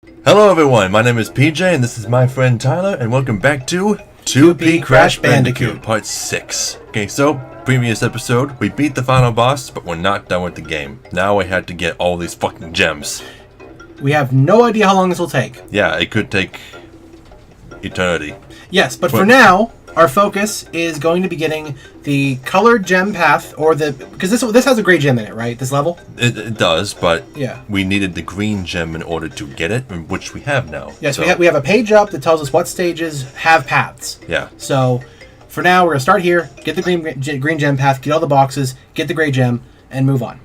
Hello everyone, my name is PJ and this is my friend Tyler, and welcome back to 2P Crash Bandicoot Part 6. Okay, so, previous episode, we beat the final boss, but we're not done with the game. Now we had to get all these fucking gems. We have no idea how long this will take. Yeah, it could take eternity. Yes, but for now, our focus is going to be getting the colored gem path, or because this has a gray gem in it, right? This level? It does, but yeah, we needed the green gem in order to get it, which we have now. Yes, so we have a page up that tells us what stages have paths. Yeah. So, for now, we're going to start here, get the green gem path, get all the boxes, get the gray gem, and move on.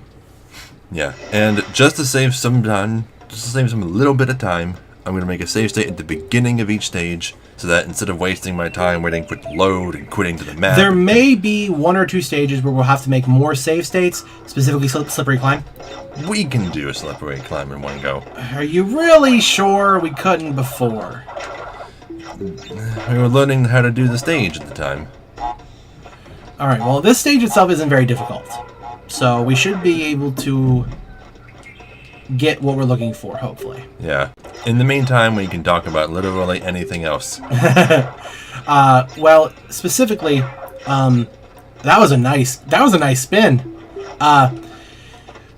Yeah, and just to save some time, a little bit of time, I'm going to make a save state at the beginning of each stage, so that instead of wasting my time waiting for it to load and quitting to the map... There may be one or two stages where we'll have to make more save states, specifically slippery climb. We can do a slippery climb in one go. Are you really sure we couldn't before? We were learning how to do the stage at the time. Alright, well, this stage itself isn't very difficult. So we should be able to get what we're looking for, hopefully. Yeah. In the meantime, we can talk about literally anything else. Well, specifically, that was a nice spin.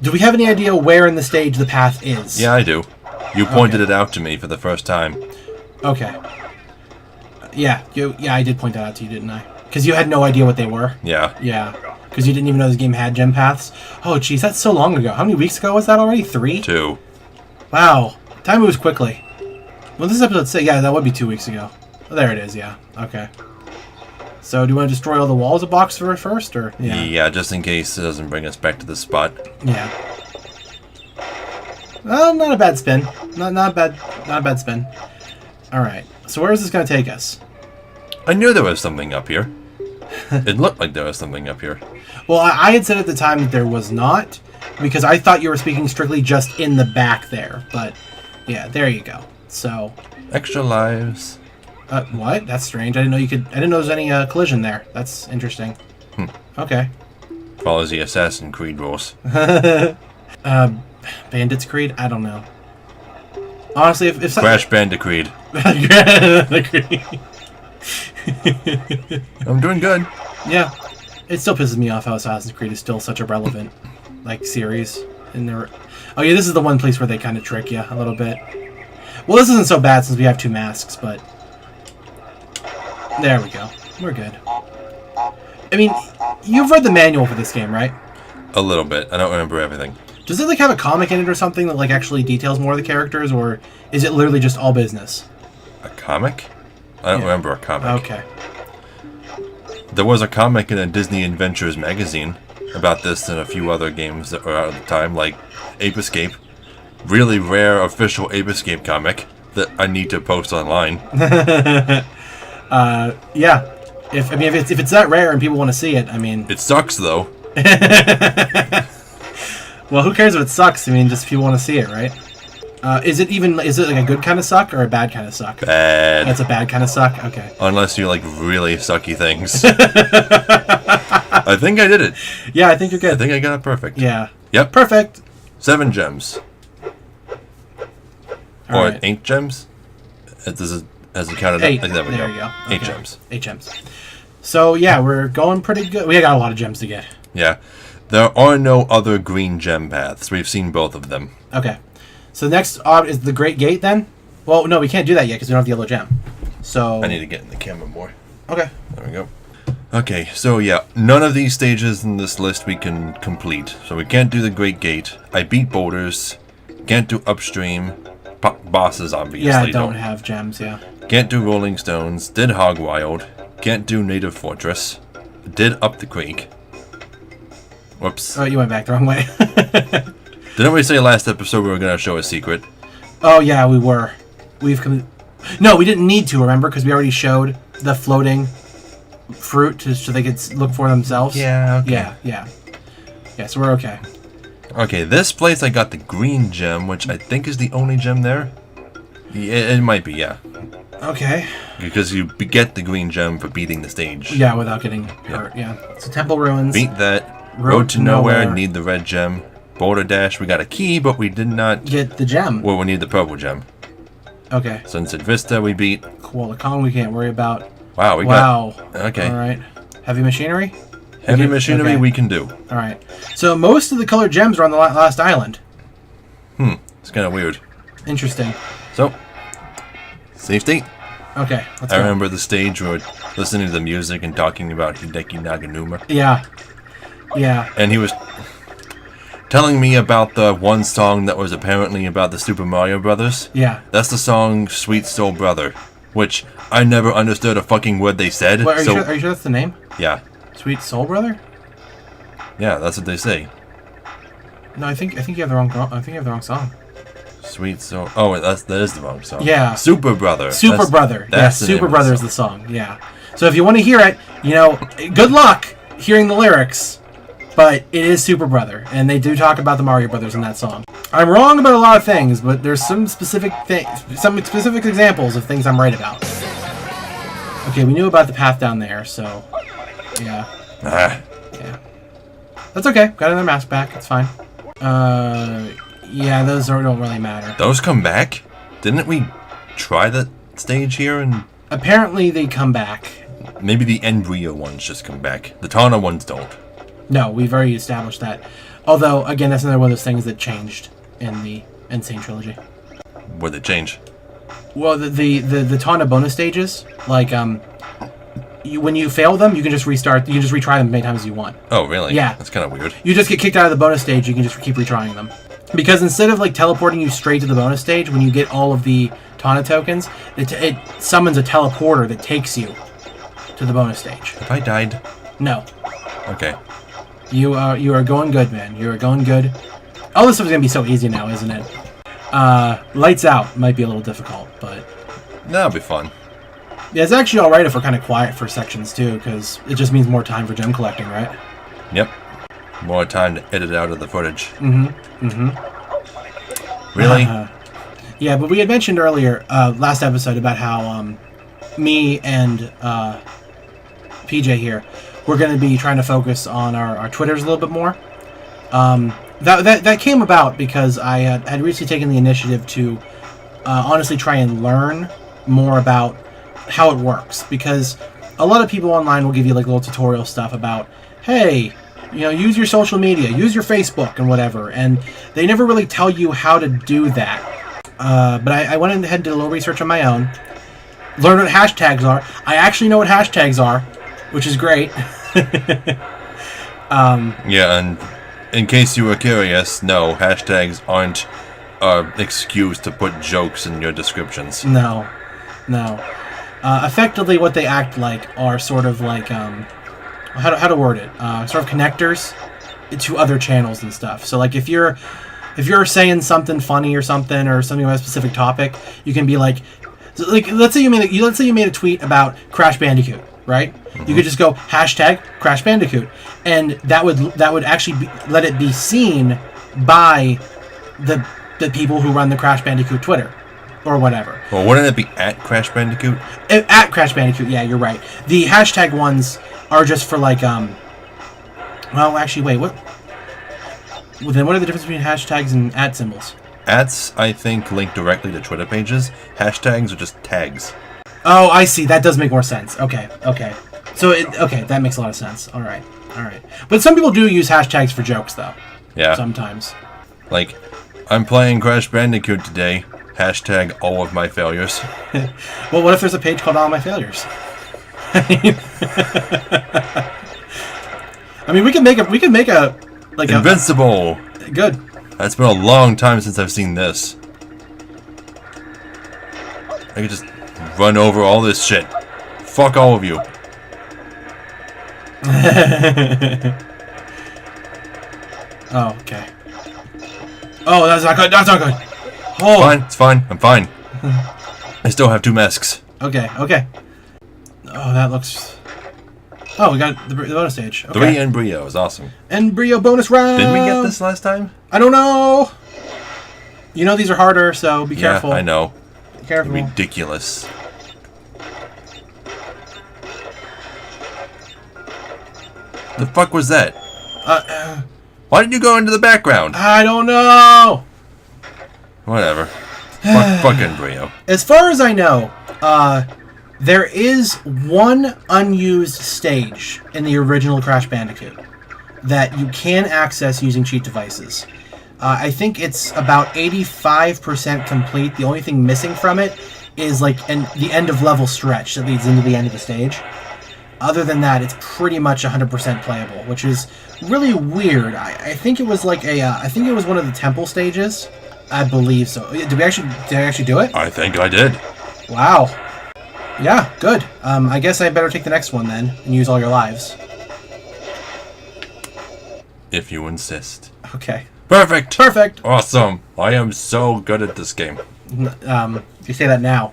Do we have any idea where in the stage the path is? Yeah, I do. You pointed it out to me for the first time. Okay. Yeah, I did point that out to you, didn't I? Because you had no idea what they were. Yeah. Yeah. Because you didn't even know this game had gem paths. Oh, jeez, that's so long ago. How many weeks ago was that already? 3? 2. Wow. Time moves quickly. Well, this episode 6, yeah, that would be 2 weeks ago. Oh, there it is, yeah. Okay. So, do you want to destroy all the walls of box first, or? Yeah, just in case it doesn't bring us back to the spot. Yeah. Not a bad spin. Not a bad spin. Alright. So, where is this going to take us? I knew there was something up here. It looked like there was something up here. Well, I had said at the time that there was not, because I thought you were speaking strictly just in the back there. But, yeah, there you go. So... Extra lives. What? That's strange. I didn't know there was any collision there. That's interesting. Okay. Follows the Assassin's Creed rules. Bandit's Creed? I don't know. Honestly, if Crash Bandicoot. I'm doing good. Yeah. It still pisses me off how Assassin's Creed is still such a relevant, series. And oh yeah, this is the one place where they kind of trick you a little bit. Well, this isn't so bad since we have 2 masks, but... There we go. We're good. I mean, you've read the manual for this game, right? A little bit. I don't remember everything. Does it, have a comic in it or something that, actually details more of the characters, or is it literally just all business? A comic? I don't remember a comic. Okay. There was a comic in a Disney Adventures magazine about this and a few other games that were out at the time, like Ape Escape. Really rare official Ape Escape comic that I need to post online. Yeah. If it's that rare and people want to see it, I mean... It sucks, though. Well, who cares if it sucks? I mean, just people want to see it, right? Is it a good kind of suck or a bad kind of suck? Bad. That's a bad kind of suck? Okay. Unless you like really sucky things. I think I did it. Yeah, I think you're good. I think I got it perfect. Yeah. Yep. Perfect. 7 gems. All or right. 8 gems? Has it counted 8. up? There we go. You go. 8 Okay. gems. 8 gems. So, yeah, we're going pretty good. We got a lot of gems to get. Yeah. There are no other green gem paths. We've seen both of them. Okay. So next is the Great Gate, then? Well, no, we can't do that yet because we don't have the yellow gem. So... I need to get in the camera more. Okay. There we go. Okay, so yeah, none of these stages in this list we can complete. So we can't do the Great Gate. I beat boulders. Can't do upstream. Bosses, obviously. Yeah, don't have gems, yeah. Can't do Rolling Stones. Did Hog Wild. Can't do Native Fortress. Did Up the Creek. Whoops. Oh, you went back the wrong way. Didn't we say last episode we were going to show a secret? Oh, yeah, we were. No, we didn't need to, remember? Because we already showed the floating fruit so they could look for themselves. Yeah, okay. Yeah, so we're okay. Okay, this place I got the green gem, which I think is the only gem there. Yeah, it might be, yeah. Okay. Because you get the green gem for beating the stage. Yeah, without getting hurt, yeah. So Temple Ruins. Beat that. Road to Nowhere, need the red gem. Boulder Dash, we got a key, but we did not get the gem. Well, we need the purple gem. Okay. Sunset Vista we beat. Koala Kong we can't worry about. Wow, we got... Okay. All right. Heavy Machinery? Heavy Machinery okay. we can do. All right. So most of the colored gems are on the last island. It's kind of weird. Interesting. So, save state. Okay, let's go. I remember the stage where we're listening to the music and talking about Hideki Naganuma. Yeah. Yeah. And he was telling me about the one song that was apparently about the Super Mario Brothers. Yeah. That's the song Sweet Soul Brother, which I never understood a fucking word they said. What, are you sure that's the name? Yeah. Sweet Soul Brother? Yeah, that's what they say. No, I think you have the wrong. I think you have the wrong song. Sweet Soul. Oh, that is the wrong song. Yeah. Super Brother. Super Brother. That's yeah, the Super name Brother of is the song. Yeah. So if you want to hear it, good luck hearing the lyrics. But it is Super Brother, and they do talk about the Mario Brothers in that song. I'm wrong about a lot of things, but there's some specific examples of things I'm right about. Okay, we knew about the path down there, so yeah. Yeah. That's okay. Got another mask back. It's fine. Yeah, those don't really matter. Those come back? Didn't we try that stage here and... Apparently they come back. Maybe the Embryo ones just come back. The Tana ones don't. No, we've already established that. Although, again, that's another one of those things that changed in the Insane Trilogy. What'd they change? Well, the Tana bonus stages, like, when you fail them, you can just restart. You can just retry them as many times as you want. Oh, really? Yeah. That's kind of weird. You just get kicked out of the bonus stage, you can just keep retrying them. Because instead of, like, teleporting you straight to the bonus stage, when you get all of the Tana tokens, it summons a teleporter that takes you to the bonus stage. Have I died? No. Okay. You are going good, man. You are going good. All this stuff is going to be so easy now, isn't it? Lights Out might be a little difficult, but... That'll be fun. Yeah, it's actually alright if we're kind of quiet for sections, too, because it just means more time for gem collecting, right? Yep. More time to edit out of the footage. Really? Yeah, but we had mentioned earlier, last episode, about how me and PJ here, we're going to be trying to focus on our Twitters a little bit more. That came about because I had recently taken the initiative to honestly try and learn more about how it works, because a lot of people online will give you like little tutorial stuff about, hey, use your social media, use your Facebook and whatever, and they never really tell you how to do that. But I went ahead and did a little research on my own, learned what hashtags are. I actually know what hashtags are, which is great. Yeah, and in case you were curious, no, hashtags aren't an excuse to put jokes in your descriptions. No. Effectively, what they act like are sort of like, how to word it? Sort of connectors to other channels and stuff. So, like, if you're saying something funny or something about a specific topic, you can be like, let's say you made a tweet about Crash Bandicoot, right? Mm-hmm. You could just go hashtag Crash Bandicoot, and that would actually let it be seen by the people who run the Crash Bandicoot Twitter or whatever. Well, wouldn't it be at Crash Bandicoot? At Crash Bandicoot, yeah, you're right. The hashtag ones are just for like well, actually, wait, what? Well, then what are the differences between hashtags and @ symbols? @s, I think, link directly to Twitter pages. Hashtags are just tags. Oh, I see. That does make more sense. Okay. So, that makes a lot of sense. All right. But some people do use hashtags for jokes, though. Yeah. Sometimes. Like, I'm playing Crash Bandicoot today. Hashtag all of my failures. Well, what if there's a page called All My Failures? I mean, we can make a like Invincible. Good. It's been a long time since I've seen this. I could just run over all this shit. Fuck all of you. Oh, okay. Oh, that's not good. Oh. It's fine. I'm fine. I still have 2 masks. Okay. Oh, that looks... Oh, we got the bonus stage. Okay. 3 embryos. Awesome. Embryo bonus round! Didn't we get this last time? I don't know! These are harder, so be careful. Yeah, I know. Be careful. Ridiculous. The fuck was that? Why did you go into the background? I don't know! Whatever. Fucking Brio. As far as I know, there is one unused stage in the original Crash Bandicoot that you can access using cheat devices. I think it's about 85% complete. The only thing missing from it is like the end of level stretch that leads into the end of the stage. Other than that, it's pretty much 100% playable, which is really weird. I think it was like I think it was one of the temple stages. I believe so. Did I actually do it? I think I did. Wow. Yeah, good. I guess I better take the next one then and use all your lives. If you insist. Okay. Perfect. Perfect. Awesome. I am so good at this game. You say that now,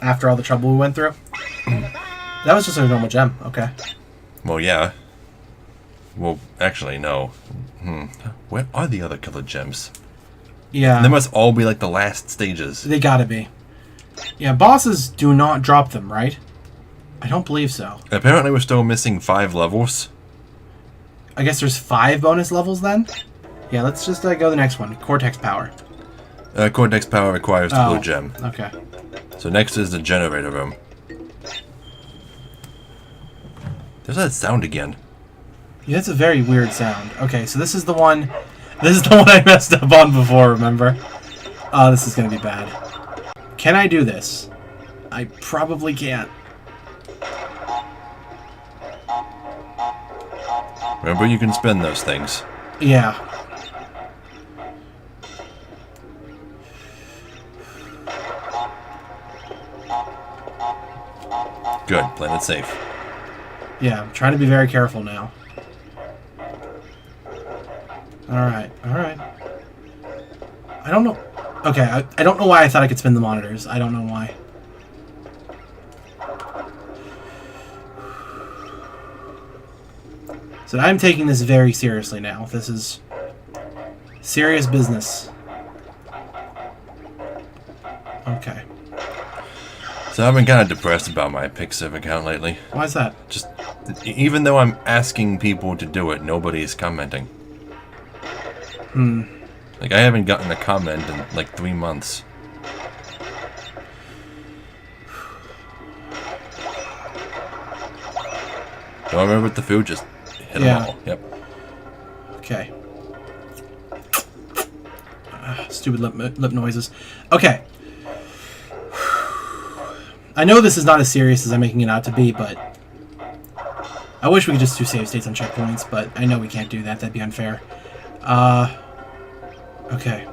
after all the trouble we went through. That was just a normal gem. Okay. Well, yeah. Well, actually, no. Where are the other colored gems? Yeah. They must all be like the last stages. They gotta be. Yeah, bosses do not drop them, right? I don't believe so. Apparently, we're still missing 5 levels. I guess there's 5 bonus levels then? Yeah, let's just go to the next one. Cortex power. Cortex power requires the blue gem. Okay. So next is the generator room. There's that sound again. Yeah, that's a very weird sound. Okay, so this is the one... This is the one I messed up on before, remember? Oh, this is going to be bad. Can I do this? I probably can't. Remember, you can spin those things. Yeah. Good, playing it safe. Yeah, I'm trying to be very careful now. Alright, alright. I don't know... Okay, I don't know why I thought I could spin the monitors. I don't know why. So I'm taking this very seriously now. This is serious business. Okay. So I've been kind of depressed about my Pixiv account lately. Why is that? Just, even though I'm asking people to do it, nobody is commenting. Like, I haven't gotten a comment in like 3 months. Don't remember with the food, just hit them all. Yep. Okay. Stupid lip noises. Okay. I know this is not as serious as I'm making it out to be, but I wish we could just do save states on checkpoints, but I know we can't do that. That'd be unfair. Okay.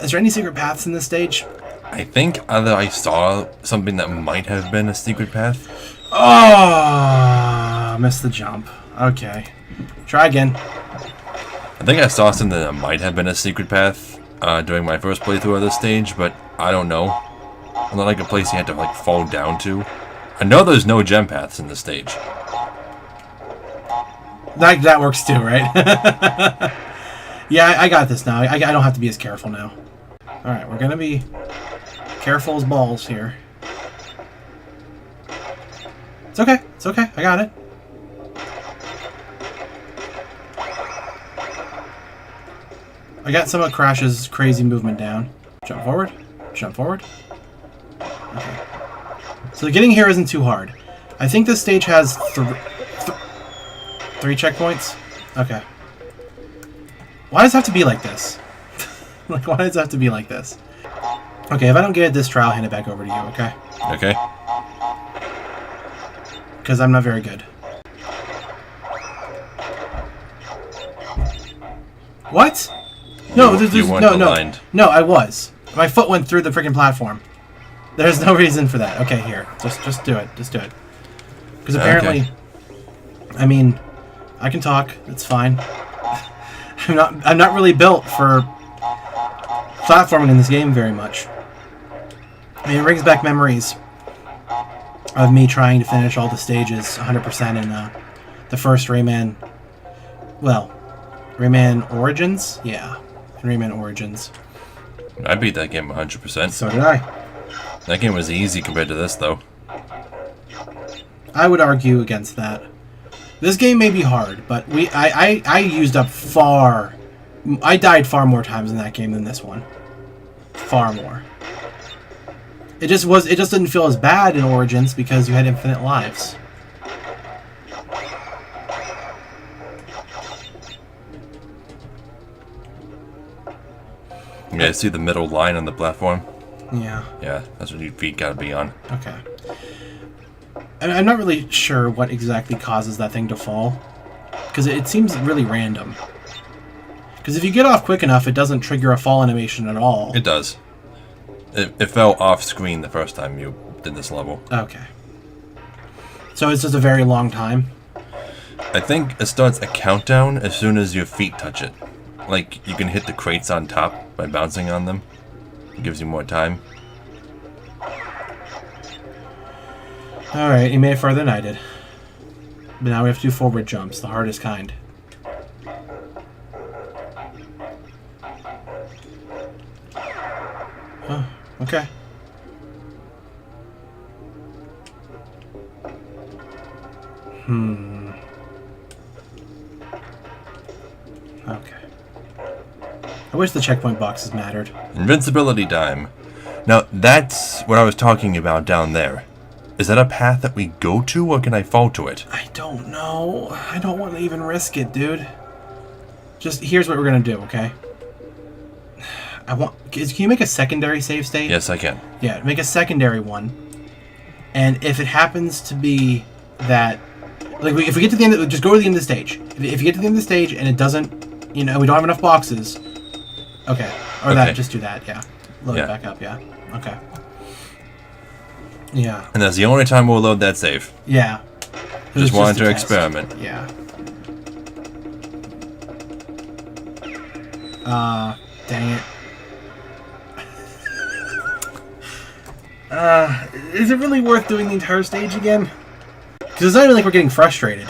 Is there any secret paths in this stage? I think either I saw something that might have been a secret path. Oh, missed the jump. Okay. Try again. I think I saw something that might have been a secret path during my first playthrough of this stage, but I don't know. Not like a place you had to like fall down to. I know there's no gem paths in this stage. That works too, right? Yeah, I got this now. I don't have to be as careful now. Alright, we're gonna be careful as balls here. It's okay. It's okay. I got it. I got some of Crash's crazy movement down. Jump forward. Jump forward. Okay. So getting here isn't too hard. I think this stage has 3 checkpoints? Okay. Why does it have to be like this? Like, why does it have to be like this? Okay, if I don't get it this try, I'll hand it back over to you, okay? Okay. Because I'm not very good. What? No, no, I was. My foot went through the freaking platform. There's no reason for that. Okay, here. Just do it. Just do it. Because apparently... Okay. I mean... I can talk. It's fine. I'm not really built for platforming in this game very much. I mean, it brings back memories of me trying to finish all the stages 100% in the first Rayman. Well, Rayman Origins? Yeah, Rayman Origins. I beat that game 100%. So did I. That game was easy compared to this, though. I would argue against that. This game may be hard, but I used up far I died far more times in that game than this one. Far more. It just didn't feel as bad in Origins because you had infinite lives. Yeah, see the middle line on the platform? Yeah. Yeah, that's what your feet gotta be on. Okay. And I'm not really sure what exactly causes that thing to fall. Because it seems really random. Because if you get off quick enough, it doesn't trigger a fall animation at all. It does. It fell off screen the first time you did this level. Okay. So it's just a very long time? I think it starts a countdown as soon as your feet touch it. Like, you can hit the crates on top by bouncing on them. It gives you more time. Alright, you made it farther than I did. But now we have to do forward jumps, the hardest kind. Oh, okay. Okay. I wish the checkpoint boxes mattered. Invincibility time. Now, that's what I was talking about down there. Is that a path that we go to, or can I fall to it? I don't know. I don't want to even risk it, dude. Just, here's what we're gonna do, okay? Can you make a secondary save state? Yes, I can. Yeah, make a secondary one. And if it happens to be that... Like, if we get to the end, just go to the end of the stage. If you get to the end of the stage and it doesn't... You know, we don't have enough boxes... Okay. Or that, just do that, yeah. Load it back up, yeah. Okay. Yeah. And that's the only time we'll load that save. Yeah. Just wanted to experiment. Yeah. Dang it. Is it really worth doing the entire stage again? Because it's not even like we're getting frustrated.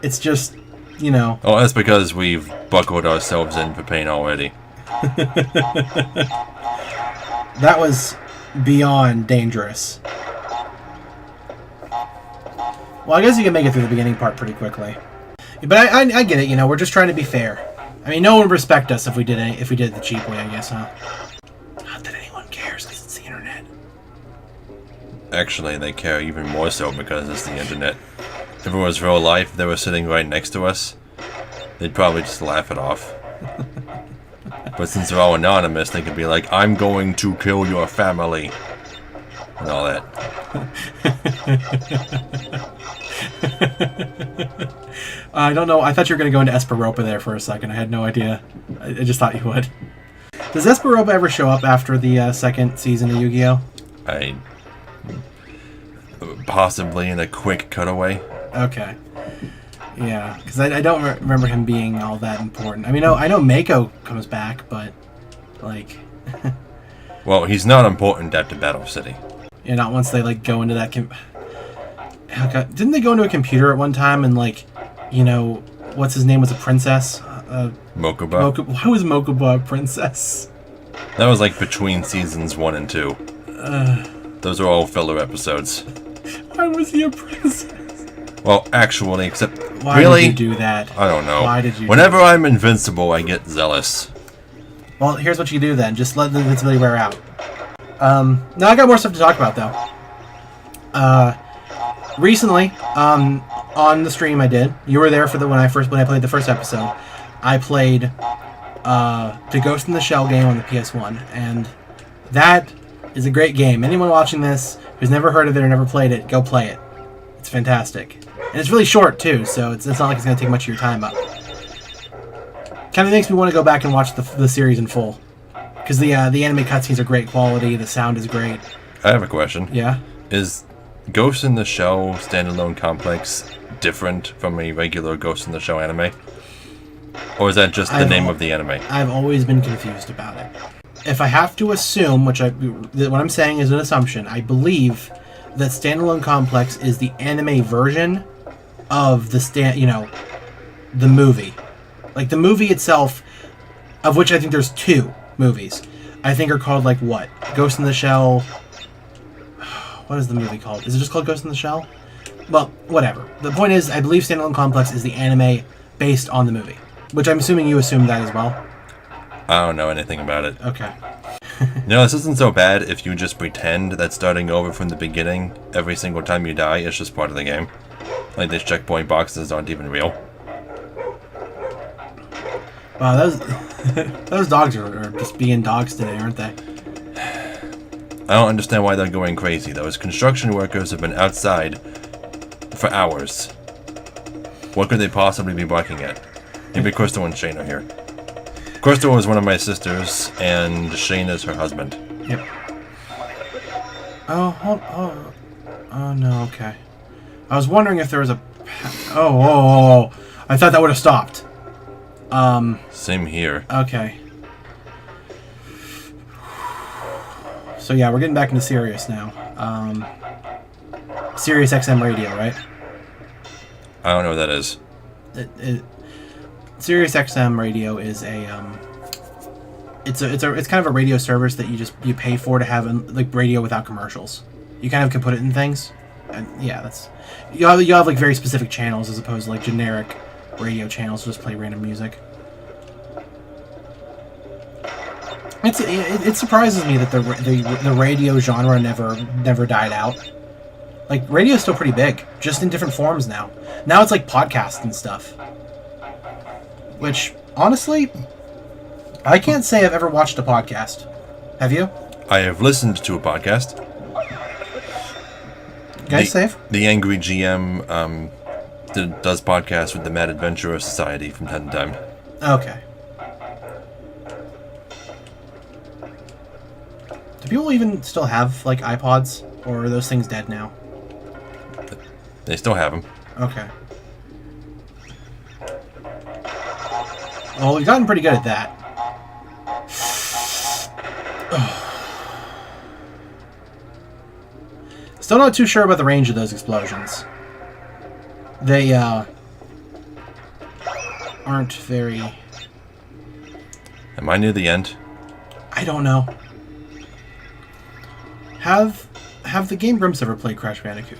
It's just, you know... Oh, that's because we've buckled ourselves in for pain already. That was beyond dangerous. Well, I guess you can make it through the beginning part pretty quickly. But I get it, you know, we're just trying to be fair. I mean, no one would respect us if we did it the cheap way, I guess, huh? Not that anyone cares, because it's the internet. Actually, they care even more so because it's the internet. If it was real life, they were sitting right next to us, they'd probably just laugh it off. But since they're all anonymous, they could be like, I'm going to kill your family. And all that. I don't know. I thought you were going to go into Esperopa there for a second. I had no idea. I just thought you would. Does Esperopa ever show up after the second season of Yu-Gi-Oh? Possibly in a quick cutaway. Okay. Yeah, because I don't remember him being all that important. I mean, I know Mako comes back, but, like... Well, he's not important at the Battle City. Yeah, not once they, like, go into that... Didn't they go into a computer at one time and, like, you know, what's his name was a princess? Mokuba. Why was Mokuba a princess? That was, like, between seasons 1 and 2. Those are all filler episodes. Why was he a princess? Well, actually, except... Why really? did you do that? I don't know. Why did you Whenever I'm invincible, I get zealous. Well, here's what you do then. Just let the invincibility wear out. Now I got more stuff to talk about, though. Recently, on the stream I did, you were there for when I played the first episode. I played the Ghost in the Shell game on the PS1, and that is a great game. Anyone watching this who's never heard of it or never played it, go play it. It's fantastic. And it's really short, too, so it's not like it's going to take much of your time up. Kind of makes me want to go back and watch the series in full. Because the anime cutscenes are great quality, the sound is great. I have a question. Yeah? Is Ghost in the Shell standalone complex different from a regular Ghost in the Shell anime? Or is that just the name of the anime? I've always been confused about it. If I have to assume, what I'm saying is an assumption, I believe that Standalone Complex is the anime version of the movie. Like the movie itself, of which I think there's 2 movies, I think are called like what? Ghost in the Shell. What is the movie called? Is it just called Ghost in the Shell? Well, whatever. The point is, I believe Standalone Complex is the anime based on the movie. Which I'm assuming you assumed that as well. I don't know anything about it. Okay. No, this isn't so bad if you just pretend that starting over from the beginning every single time you die is just part of the game. Like these checkpoint boxes aren't even real. Wow, those dogs are just being dogs today, aren't they? I don't understand why they're going crazy. Those construction workers have been outside for hours. What could they possibly be barking at? Maybe Crystal and Shane are here. Crystal is one of my sisters, and Shane is her husband. Yep. Oh no, okay. I was wondering if there was a... Oh. I thought that would have stopped. Same here. Okay. So yeah, we're getting back into Sirius now. Sirius XM radio, right? I don't know what that is. Sirius XM radio is it's kind of a radio service that you pay for to have like radio without commercials. You kind of can put it in things, and yeah, that's you have like very specific channels as opposed to like generic radio channels to just play random music. It surprises me that the radio genre never died out. Like radio's still pretty big, just in different forms now. Now it's like podcasts and stuff. Which, honestly, I can't say I've ever watched a podcast. Have you? I have listened to a podcast. Guys, safe? The Angry GM does podcasts with the Mad Adventurer Society from time to time. Okay. Do people even still have, like, iPods? Or are those things dead now? They still have them. Okay. Well, we've gotten pretty good at that. Still not too sure about the range of those explosions. They, aren't very... Am I near the end? I don't know. Have the Game Grumps ever played Crash Bandicoot?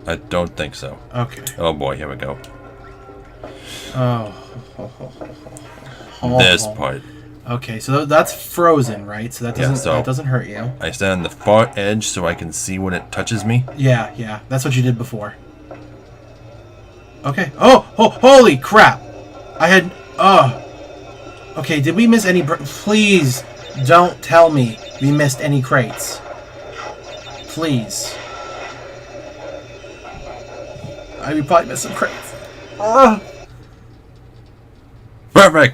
I don't think so. Okay. Oh boy, here we go. Oh. This part. Okay, so that's frozen, right? So that doesn't hurt you. I stand on the far edge so I can see when it touches me. Yeah. That's what you did before. Okay. Oh, holy crap! I had... Okay, did we miss any... Please, don't tell me we missed any crates. Please. We probably missed some crates.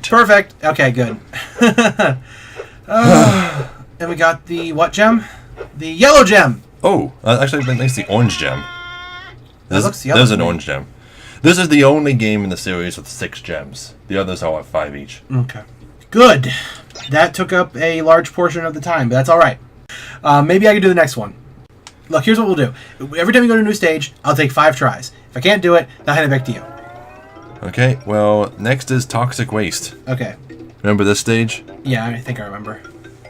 Perfect! Okay, good. And we got the what gem? The yellow gem! Oh, actually, I think it's the orange gem. There's an orange gem. This is the only game in the series with 6 gems. The others all have 5 each. Okay. Good. That took up a large portion of the time, but that's alright. Maybe I can do the next one. Look, here's what we'll do. Every time you go to a new stage, I'll take 5 tries. If I can't do it, then I'll hand it back to you. Okay, well, next is Toxic Waste. Okay. Remember this stage? Yeah, I think I remember.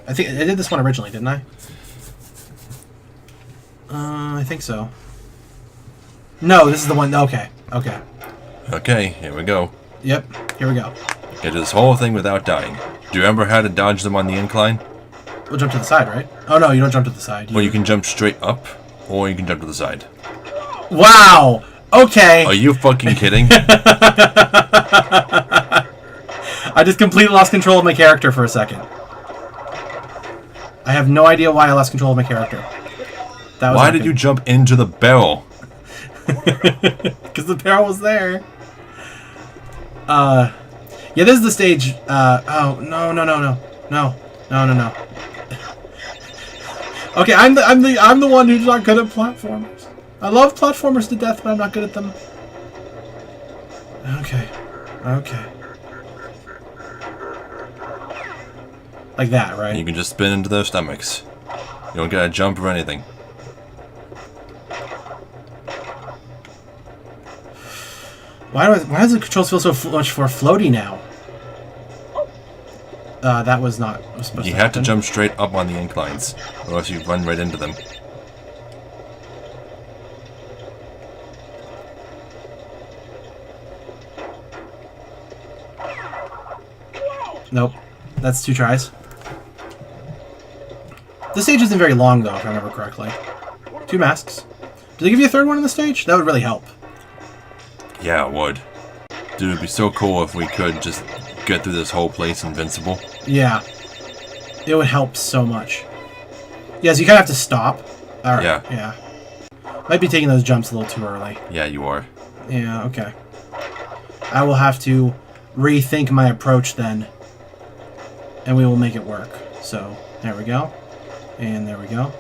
I think I did this one originally, didn't I? I think so. No, this is the one... Okay. Okay, here we go. Yep, here we go. Get this whole thing without dying. Do you remember how to dodge them on the incline? We'll jump to the side, right? Oh, no, you don't jump to the side. Well, you can jump straight up, or you can jump to the side. Wow! Okay. Are you fucking kidding? I just completely lost control of my character for a second. I have no idea why I lost control of my character. Why did you jump into the barrel? Because the barrel was there. Yeah, this is the stage. Oh no. Okay, I'm the one who's not good at platformers. I love platformers to death, but I'm not good at them. Okay. Like that, right? You can just spin into their stomachs. You don't gotta jump or anything. Why does the controls feel so much more floaty now? That was not supposed to happen. You have to jump straight up on the inclines, or else you run right into them. Nope. That's 2 tries. This stage isn't very long, though, if I remember correctly. 2 masks. Do they give you a 3rd one in the stage? That would really help. Yeah, it would. Dude, it'd be so cool if we could just get through this whole place invincible. Yeah. It would help so much. Yeah, so you kind of have to stop. Alright, yeah. Might be taking those jumps a little too early. Yeah, you are. Yeah, okay. I will have to rethink my approach then. And we will make it work. So, there we go. And there we go.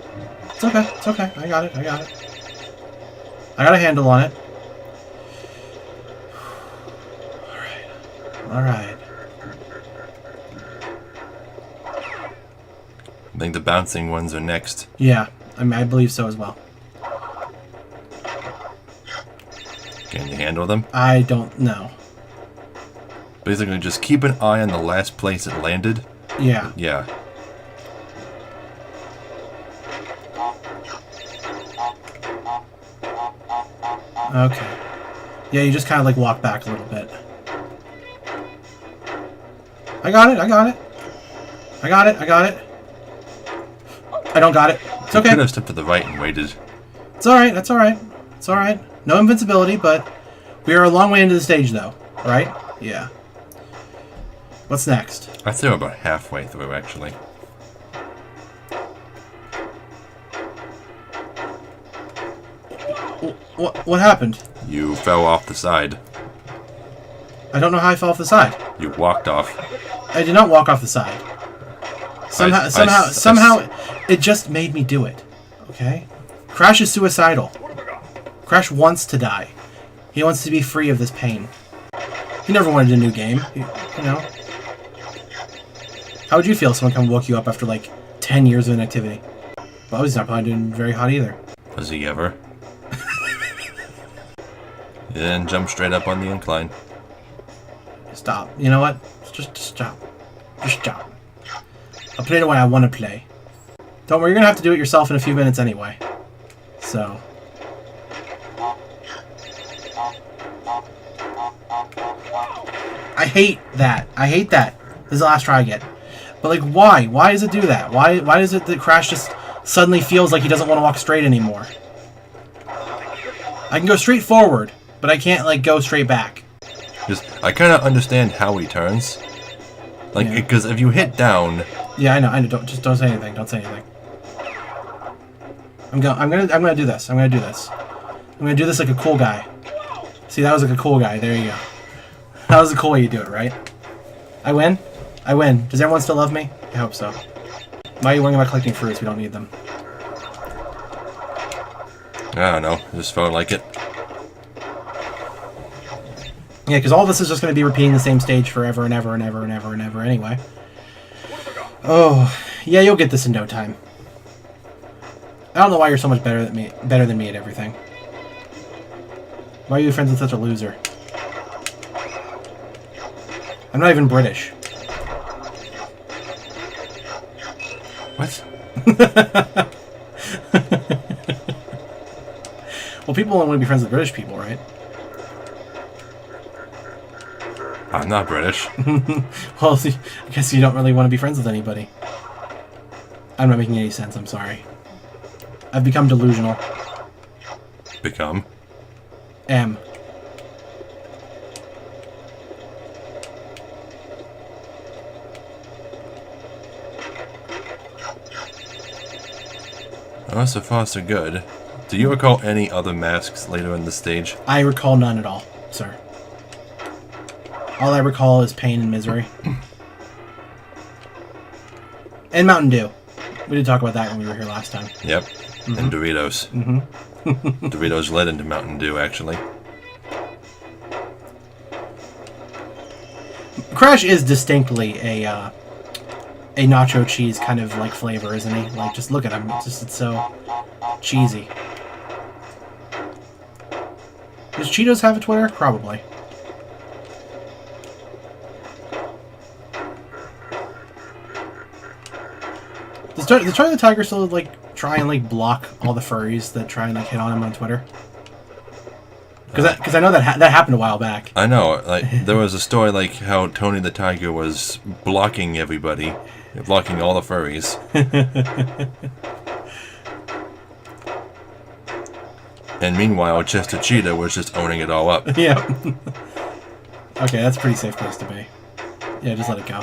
It's okay, it's okay. I got it, I got it. I got a handle on it. Alright. I think the bouncing ones are next. Yeah, I mean, I believe so as well. Can you handle them? I don't know. Basically, just keep an eye on the last place it landed. Yeah. Yeah. Okay. Yeah, you just kind of like walk back a little bit. I got it, I got it. I got it, I got it. I don't got it. It's okay. You could have stepped to the right and waited. It's alright, that's alright. It's alright. No invincibility, but we are a long way into the stage though, right? Yeah. What's next? I'd say we're about halfway through, actually. What happened? You fell off the side. I don't know how I fell off the side. You walked off. I did not walk off the side. Somehow, it just made me do it. Okay? Crash is suicidal. Crash wants to die. He wants to be free of this pain. He never wanted a new game. You know? How would you feel if someone come woke you up after like 10 years of inactivity? Well, he's not probably doing very hot either. Was he ever? Then jump straight up on the incline. Stop. You know what? Just stop. Just stop. I'll play the way I want to play. Don't worry, you're going to have to do it yourself in a few minutes anyway. So. I hate that. I hate that. This is the last try I get. But like, why? Why does it do that? Why does it that Crash just suddenly feels like he doesn't want to walk straight anymore? I can go straight forward, but I can't like go straight back. I kind of understand how he turns. Like, because if you hit down. Yeah, I know. Don't say anything. Don't say anything. I'm gonna do this. I'm gonna do this like a cool guy. See, that was like a cool guy. There you go. That was the cool way you do it, right? I win. I win. Does everyone still love me? I hope so. Why are you worrying about collecting fruits? We don't need them. I don't know. I just felt like it. Yeah, because all this is just going to be repeating the same stage forever and ever and ever and ever and ever anyway. Oh, yeah, you'll get this in no time. I don't know why you're so much better than me at everything. Why are you friends with such a loser? I'm not even British. What? Well, people only want to be friends with British people, right? I'm not British. Well, I guess you don't really want to be friends with anybody. I'm not making any sense, I'm sorry. I've become delusional. Become? Am. Oh, so far so good. Do you recall any other masks later in the stage? I recall none at all, sir. All I recall is pain and misery. And Mountain Dew. We did talk about that when we were here last time. Yep. And Doritos. Doritos led into Mountain Dew, actually. Crash is distinctly a nacho cheese kind of like flavor, isn't he? Like, just look at him. It's so cheesy. Does Cheetos have a Twitter? Probably. Does Charlie the Tiger still like try and like block all the furries that try and like hit on him on Twitter? Because I know that happened a while back. I know. Like there was a story like how Tony the Tiger was blocking everybody, blocking all the furries. And meanwhile, Chester Cheetah was just owning it all up. Yeah. Okay, that's a pretty safe place to be. Yeah, just let it go.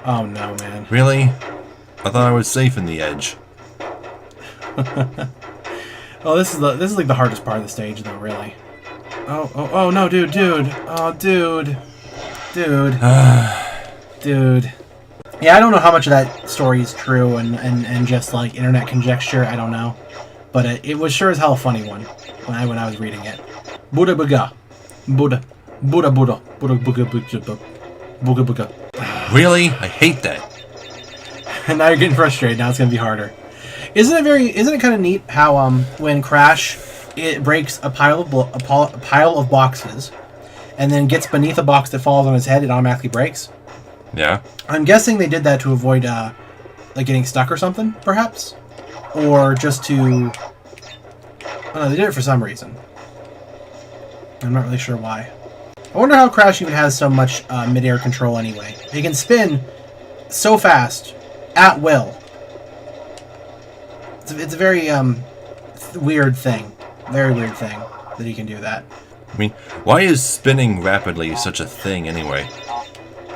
Oh no, man. Really? I thought I was safe in the edge. Oh, this is like the hardest part of the stage, though. Really. Oh no, dude. Oh, dude. Dude. Yeah, I don't know how much of that story is true and just like internet conjecture. I don't know, but it was sure as hell a funny one when I was reading it. Buddha Buga, Buddha Buddha Buga. Really? I hate that. And now you're getting frustrated. Now it's gonna be harder. Isn't it kind of neat how when Crash it breaks a pile of boxes, and then gets beneath a box that falls on his head, it automatically breaks. Yeah. I'm guessing they did that to avoid like getting stuck or something, perhaps, or just to. Oh no, they did it for some reason. I'm not really sure why. I wonder how Crash even has so much mid-air control anyway. He can spin so fast at will. It's a very weird thing. Very weird thing that he can do that. I mean, why is spinning rapidly such a thing anyway?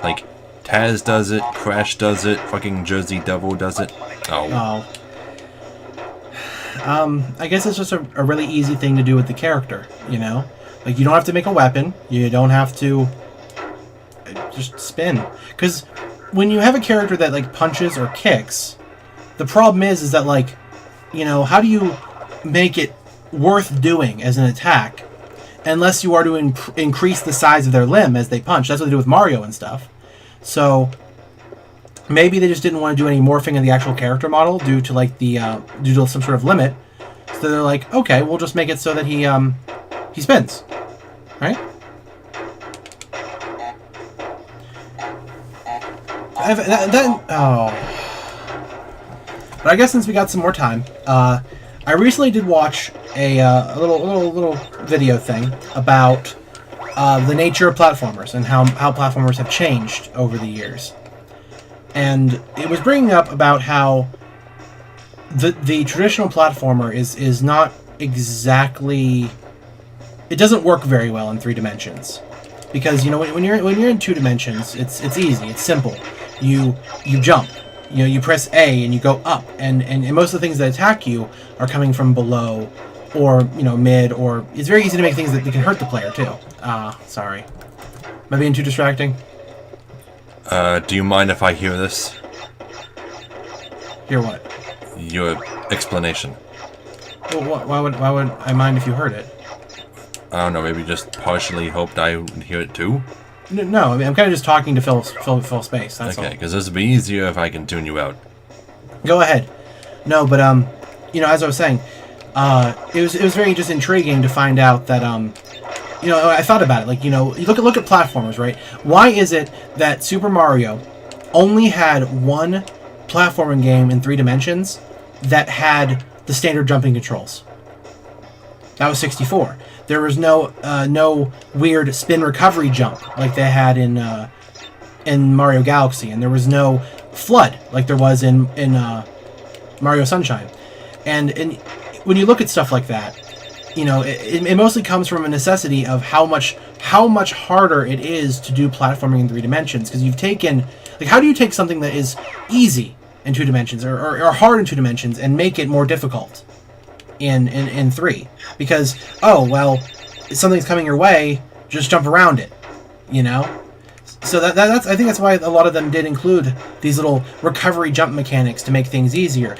Like, Taz does it, Crash does it, fucking Jersey Devil does it. Oh. I guess it's just a really easy thing to do with the character, you know? Like, you don't have to make a weapon. You don't have to just spin. Because when you have a character that, like, punches or kicks, the problem is that, like, you know, how do you make it worth doing as an attack unless you are to increase the size of their limb as they punch? That's what they do with Mario and stuff. So maybe they just didn't want to do any morphing of the actual character model due to like the due to some sort of limit. So they're like, okay, we'll just make it so that he spins, right? But I guess since we got some more time, I recently did watch a little video thing about the nature of platformers and how platformers have changed over the years. And it was bringing up about how the traditional platformer is not exactly... It doesn't work very well in 3 dimensions. Because, you know, when you're in 2 dimensions, it's easy, it's simple. You jump. You know, you press A and you go up, and most of the things that attack you are coming from below, or, you know, mid, or it's very easy to make things that can hurt the player too. Sorry. Am I being too distracting? Do you mind if I hear this? Hear what? Your explanation. Well, why would I mind if you heard it? I don't know, maybe just partially hoped I would hear it too? No, I mean, I'm kind of just talking to fill space, that's all. Okay, because this would be easier if I can tune you out. Go ahead. No, but, you know, as I was saying, it was very just intriguing to find out that, you know, I thought about it, like, you know, you look at platformers, right? Why is it that Super Mario only had one platforming game in 3 dimensions that had the standard jumping controls? That was 64. There was no weird spin recovery jump like they had in Mario Galaxy, and there was no flood like there was in Mario Sunshine. And when you look at stuff like that, you know, it mostly comes from a necessity of how much harder it is to do platforming in 3 dimensions. Because you've taken, like, how do you take something that is easy in 2 dimensions or hard in 2 dimensions and make it more difficult in 3? Because, oh, well, if something's coming your way, just jump around it, you know? So that's I think that's why a lot of them did include these little recovery jump mechanics to make things easier.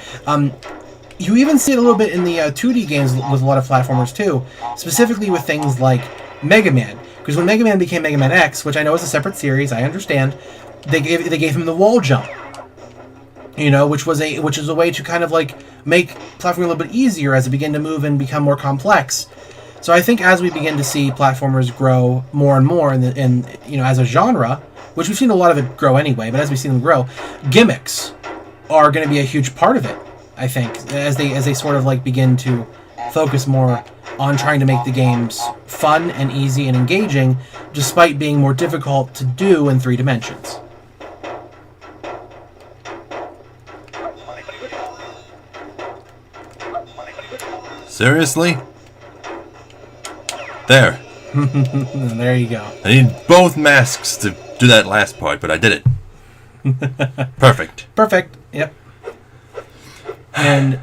You even see it a little bit in the 2D games with a lot of platformers too, specifically with things like Mega Man. Because when Mega Man became Mega Man X, which I know is a separate series, I understand, they gave him the wall jump. You know, which is a way to kind of like make platforming a little bit easier as it began to move and become more complex. So I think as we begin to see platformers grow more and more in you know, as a genre, which we've seen a lot of it grow anyway, but as we see them grow, gimmicks are going to be a huge part of it. I think as they sort of like begin to focus more on trying to make the games fun and easy and engaging, despite being more difficult to do in 3 dimensions. Seriously? There. There you go. I need both masks to do that last part, but I did it. Perfect. Perfect. Yep. And,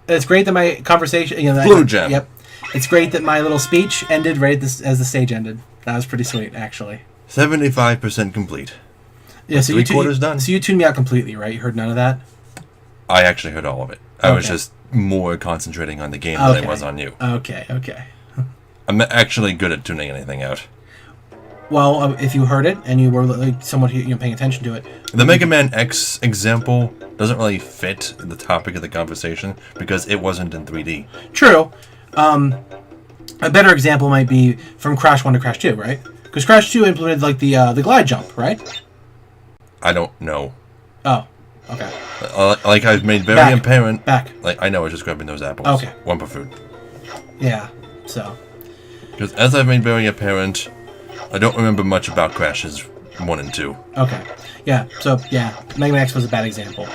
it's great that my conversation... Blue gem. Yep. It's great that my little speech ended right as the stage ended. That was pretty sweet, actually. 75% complete. Yeah, so 3/4 done. So you tuned me out completely, right? You heard none of that? I actually heard all of it. I was just more concentrating on the game than I was on you. Okay. I'm actually good at tuning anything out. Well, if you heard it and you were somewhat paying attention to it... The Mega Man X example doesn't really fit the topic of the conversation because it wasn't in 3D. True. A better example might be from Crash 1 to Crash 2, right? Because Crash 2 implemented the glide jump, right? I don't know. Oh, okay. Like I've made very apparent. Back. I know, I was just grabbing those apples. Okay. One per food. Yeah. So. Because as I've made very apparent, I don't remember much about Crashes 1 and 2. Okay. Yeah. So Mega Man X was a bad example.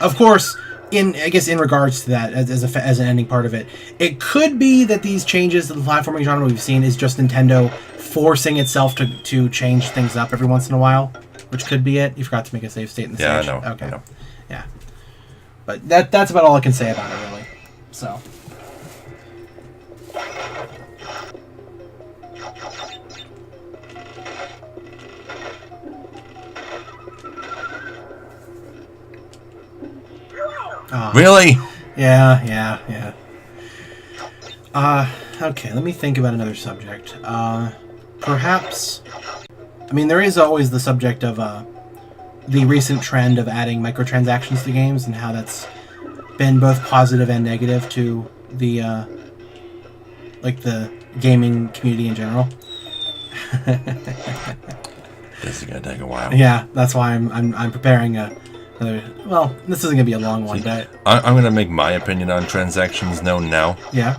Of course, in regards to that, as an ending part of it, it could be that these changes to the platforming genre we've seen is just Nintendo forcing itself to change things up every once in a while, which could be it. You forgot to make a save state in the stage. Yeah, I know. Okay. I know. Yeah. But that's about all I can say about it, really. So. Really? Yeah. Okay, let me think about another subject. Perhaps... there is always the subject of the recent trend of adding microtransactions to games and how that's been both positive and negative to the the gaming community in general. This is gonna take a while. Yeah, that's why I'm preparing another. Well, this isn't gonna be a long one, but I'm gonna make my opinion on transactions known now. Yeah.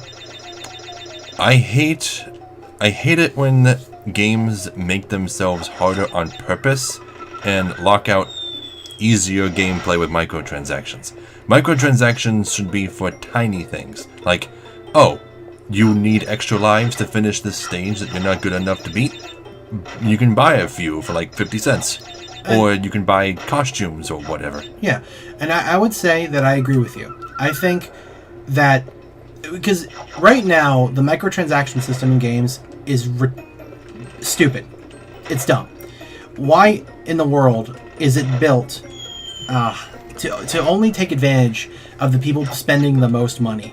I hate it when games make themselves harder on purpose and lock out easier gameplay with microtransactions. Microtransactions should be for tiny things, like, oh, you need extra lives to finish this stage that you're not good enough to beat? You can buy a few for like 50 cents. Or you can buy costumes or whatever. Yeah, and I would say that I agree with you. I think that... Because right now, the microtransaction system in games is stupid. It's dumb. Why in the world is it built to only take advantage of the people spending the most money?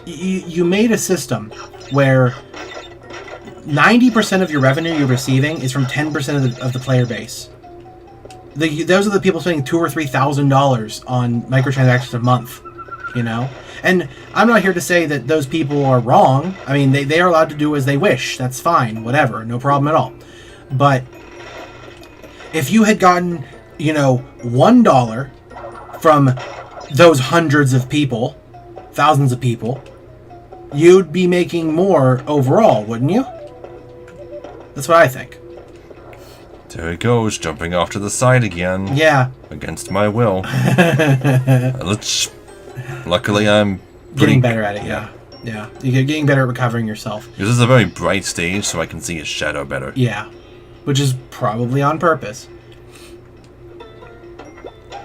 You made a system where 90% of your revenue you're receiving is from 10% of the player base. Those are the people spending $2,000 or $3,000 on microtransactions a month, And I'm not here to say that those people are wrong. They are allowed to do as they wish. That's fine. Whatever. No problem at all. But if you had gotten, $1 from those hundreds of people, thousands of people, you'd be making more overall, wouldn't you? That's what I think. There he goes, jumping off to the side again. Yeah. Against my will. Luckily, I'm getting better at it. Yeah. You're getting better at recovering yourself. This is a very bright stage, so I can see his shadow better. Yeah, which is probably on purpose.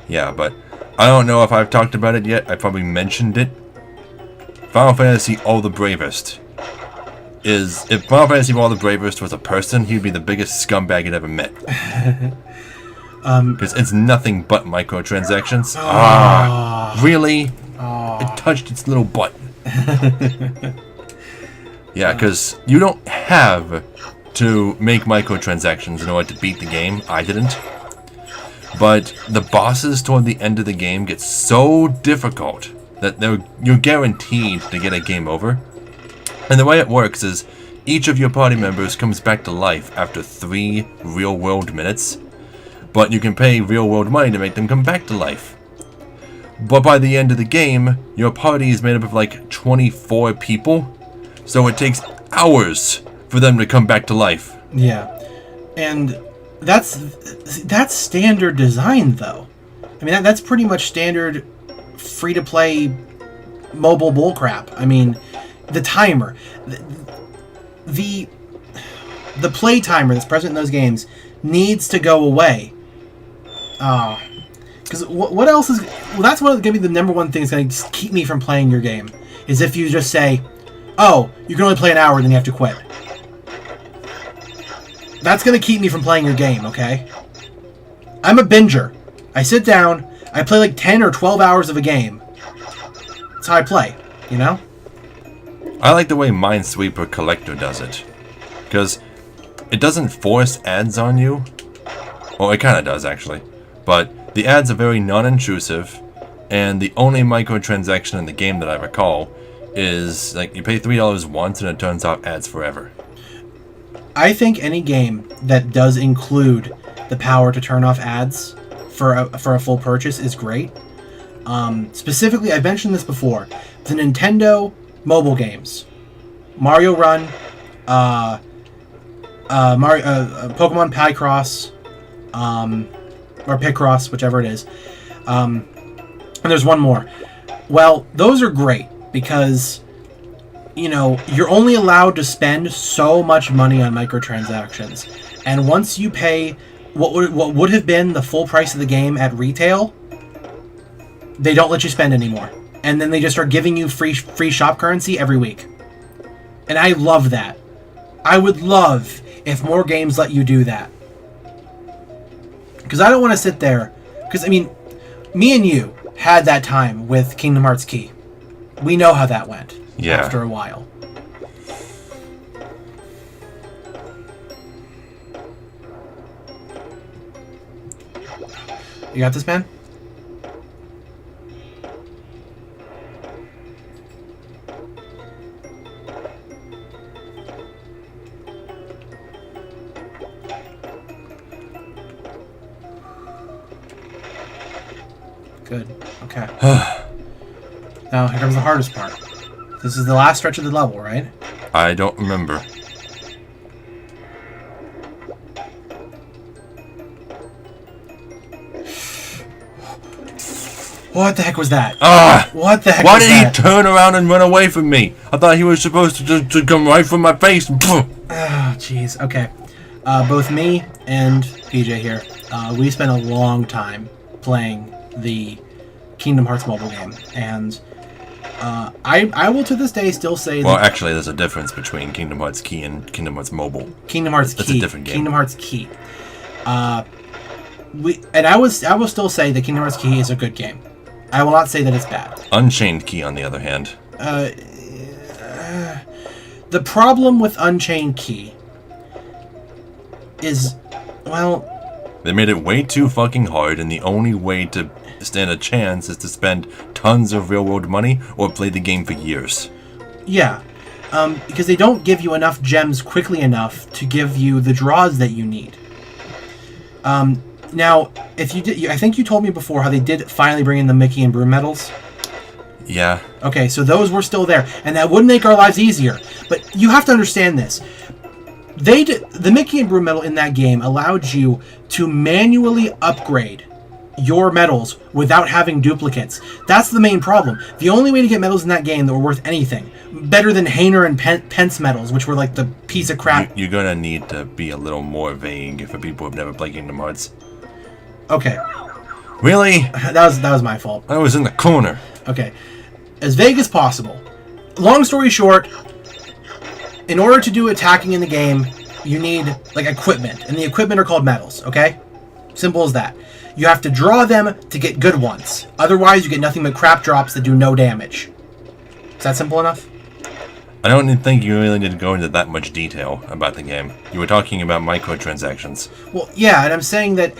Yeah, but I don't know if I've talked about it yet. I probably mentioned it. Final Fantasy All the Bravest if Final Fantasy All the Bravest was a person, he'd be the biggest scumbag you'd ever met. Because it's nothing but microtransactions. Really? It touched its little butt. Yeah, because you don't have to make microtransactions in order to beat the game. I didn't. But the bosses toward the end of the game get so difficult that you're guaranteed to get a game over. And the way it works is each of your party members comes back to life after 3 real-world minutes. But you can pay real-world money to make them come back to life. But by the end of the game, your party is made up of like 24 people. So it takes hours for them to come back to life. Yeah. And that's standard design, though. I mean, that's pretty much standard free-to-play mobile bullcrap. I mean, the timer. The play timer that's present in those games needs to go away. Because what else is... Well, that's going to be the number one thing that's going to keep me from playing your game. Is if you just say, oh, you can only play an hour, then you have to quit. That's going to keep me from playing your game, okay? I'm a binger. I sit down, I play like 10 or 12 hours of a game. That's how I play, you know? I like the way Minesweeper Collector does it. Because it doesn't force ads on you. Well, it kind of does, actually. But the ads are very non-intrusive. And the only microtransaction in the game that I recall is, like, you pay $3 once and it turns off ads forever. I think any game that does include the power to turn off ads for a full purchase is great. Specifically, I've mentioned this before. The Nintendo mobile games, Mario Run, Pokemon Picross, or Picross, whichever it is, and there's one more. Well, those are great because, you know, you're only allowed to spend so much money on microtransactions, and once you pay what would have been the full price of the game at retail, they don't let you spend anymore, and then they just start giving you free shop currency every week, and I love that. I would love if more games let you do that, because I don't want to sit there. Because I mean, me and you had that time with Kingdom Hearts Key. We know how that went. Yeah. After a while. You got this, man? Good. Okay. Now, here comes the hardest part. This is the last stretch of the level, right? I don't remember. What the heck was that? What the heck Why was did that? he turn around and run away from me? I thought he was supposed to come right from my face. Oh, jeez. Okay. Both me and PJ here, we spent a long time playing the Kingdom Hearts mobile game, and I will to this day still say that... Well, actually, there's a difference between Kingdom Hearts Key and Kingdom Hearts Mobile. Kingdom Hearts Key. That's a different game. Kingdom Hearts Key. I will still say that Kingdom Hearts Key is a good game. I will not say that it's bad. Unchained Key, on the other hand. The problem with Unchained Key is, well... They made it way too fucking hard, and the only way to stand a chance is to spend tons of real-world money or play the game for years. Yeah, because they don't give you enough gems quickly enough to give you the draws that you need. Now, if you did, I think you told me before how they did finally bring in the Mickey and Broom medals. Yeah. Okay, so those were still there, and that would make our lives easier. But you have to understand this. The Mickey and Broom medal in that game allowed you to manually upgrade your medals without having duplicates. That's the main problem. The only way to get medals in that game that were worth anything, better than Hainer and Pence medals, which were like the piece of crap. You're gonna need to be a little more vague for people who've never played Kingdom Hearts. Okay. Really? That was my fault. I was in the corner. Okay. As vague as possible. Long story short, in order to do attacking in the game, you need like equipment, and the equipment are called medals, okay? Simple as that. You have to draw them to get good ones. Otherwise, you get nothing but crap drops that do no damage. Is that simple enough? I don't think you really need to go into that much detail about the game. You were talking about microtransactions. Well, yeah, and I'm saying that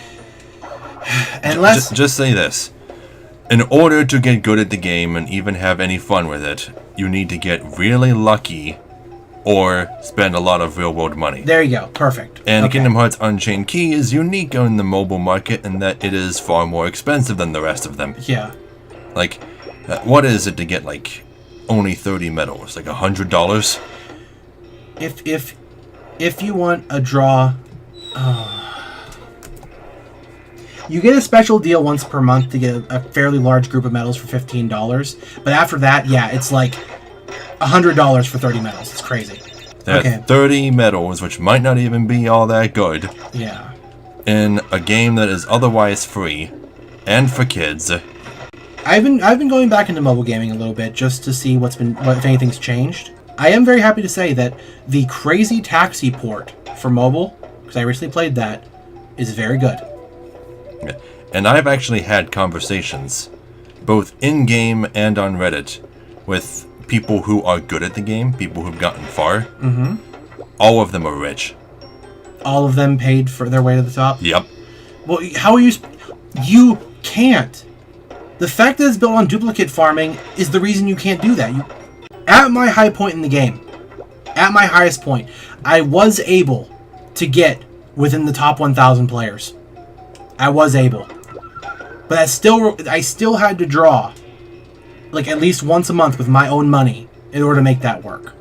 unless... Just say this. In order to get good at the game and even have any fun with it, you need to get really lucky or spend a lot of real-world money. There you go. Perfect. And okay. Kingdom Hearts Unchained Key is unique in the mobile market in that it is far more expensive than the rest of them. Yeah. Like, what is it to get, like, only 30 medals? Like $100? If you want a draw... you get a special deal once per month to get a fairly large group of medals for $15. But after that, yeah, it's like $100 for 30 medals. It's crazy. That's 30 medals, which might not even be all that good. Yeah. In a game that is otherwise free and for kids. I've been going back into mobile gaming a little bit just to see if anything's changed. I am very happy to say that the Crazy Taxi port for mobile, because I recently played that, is very good. Yeah. And I've actually had conversations, both in-game and on Reddit, with people who are good at the game, people who've gotten far. Mm-hmm. All of them are rich. All of them paid for their way to the top? Yep. Well, how are you... You can't. The fact that it's built on duplicate farming is the reason you can't do that. At my high point in the game, at my highest point, I was able to get within the top 1,000 players. I was able. But I still had to draw like at least once a month with my own money in order to make that work.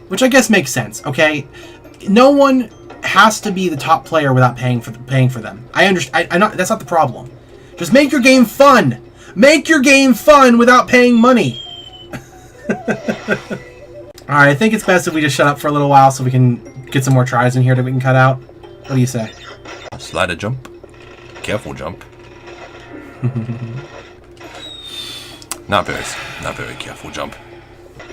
Which I guess makes sense, okay? No one has to be the top player without paying for them. I understand. That's not the problem. Just make your game fun. Make your game fun without paying money. Alright, I think it's best if we just shut up for a little while so we can get some more tries in here that we can cut out. What do you say? Slide a jump. Careful jump. Not very careful jump.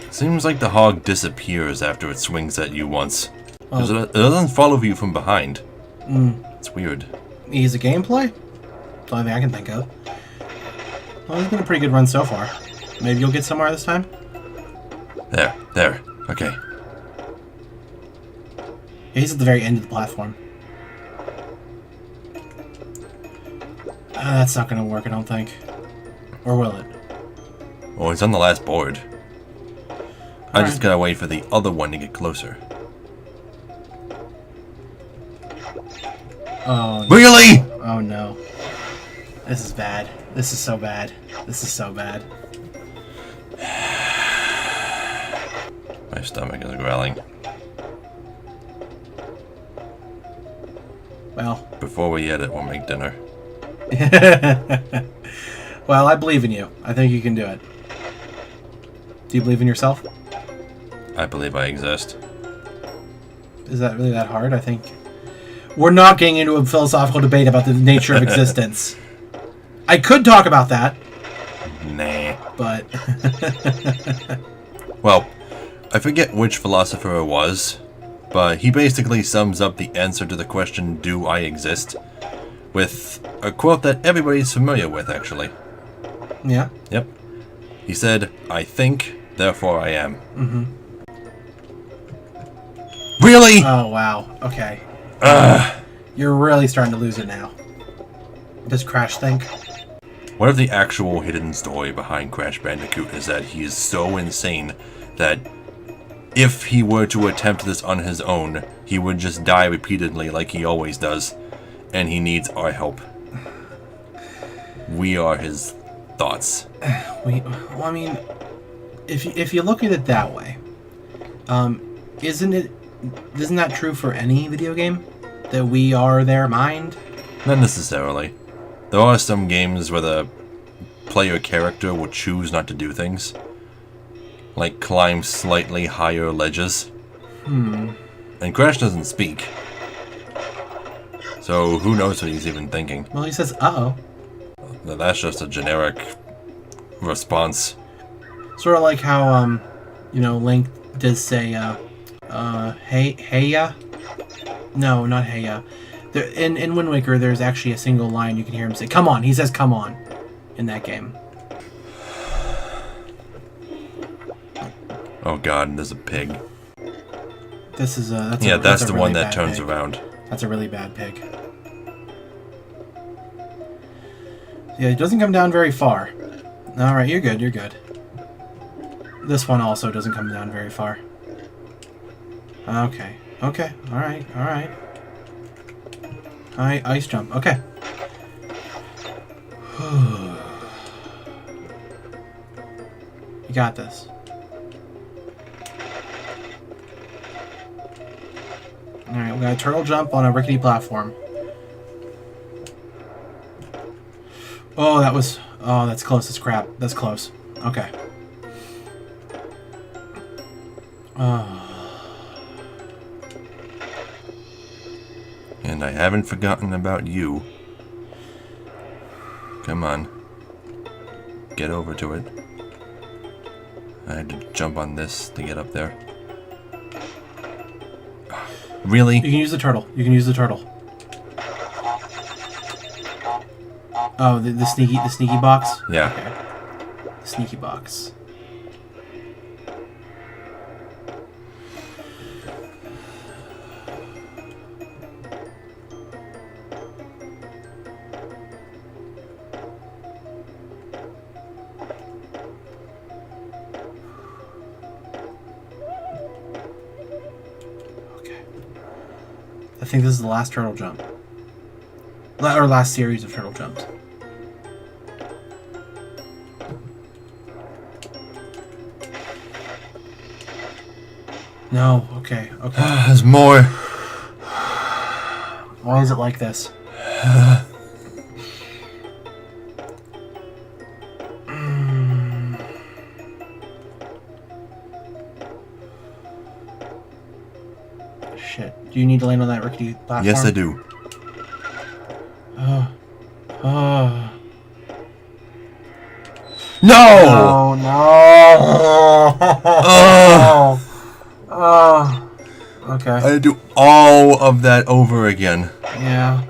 Seems like the hog disappears after it swings at you once. It doesn't follow you from behind. It's weird. Easy gameplay? That's the only thing I can think of. Well, it's been a pretty good run so far. Maybe you'll get somewhere this time? There. Okay. Yeah, he's at the very end of the platform. That's not going to work, I don't think. Or will it? Oh, he's on the last board. I just gotta wait for the other one to get closer. Oh, no. Really? Oh, no. This is bad. This is so bad. This is so bad. My stomach is growling. Well. Before we eat it, we'll make dinner. Well, I believe in you. I think you can do it. Do you believe in yourself? I believe I exist. Is that really that hard? I think we're not getting into a philosophical debate about the nature of existence. I could talk about that. Nah. But... Well, I forget which philosopher it was, but he basically sums up the answer to the question, do I exist? With a quote that everybody's familiar with, actually. Yeah? Yep. He said, I think, therefore I am. Mm-hmm. Really? Oh, wow. Okay. You're really starting to lose it now. Does Crash think? What if the actual hidden story behind Crash Bandicoot is that he is so insane that if he were to attempt this on his own, he would just die repeatedly like he always does, and he needs our help. We are his thoughts. Well, I mean, if you look at it that way, isn't that true for any video game? That we are their mind? Not necessarily. There are some games where the player character will choose not to do things. Like climb slightly higher ledges. And Crash doesn't speak. So who knows what he's even thinking. Well, he says, uh-oh. That's just a generic response. Sort of like how, Link does say, hey-ya? No, not hey-ya. In Wind Waker, there's actually a single line you can hear him say, come on. He says, come on, in that game. Oh god, there's a pig. That's the really one that bad turns pig. around. That's a really bad pig. Yeah, it doesn't come down very far. Alright, you're good. This one also doesn't come down very far. Okay, alright. Ice jump, okay. You got this. Alright, we got a turtle jump on a rickety platform. Oh, that was... Oh, that's close as crap. That's close. Okay. And I haven't forgotten about you. Come on. Get over to it. I had to jump on this to get up there. Really? You can use the turtle. You can use the turtle. Oh, the sneaky box? Yeah. Okay. The sneaky box. I think this is the last turtle jump. Or last series of turtle jumps. No, okay, okay. There's more. Why is it like this? Shit. Do you need to land on that rickety platform? Yes, I do. Oh. No! Oh, no! Okay. I had to do all of that over again. Yeah.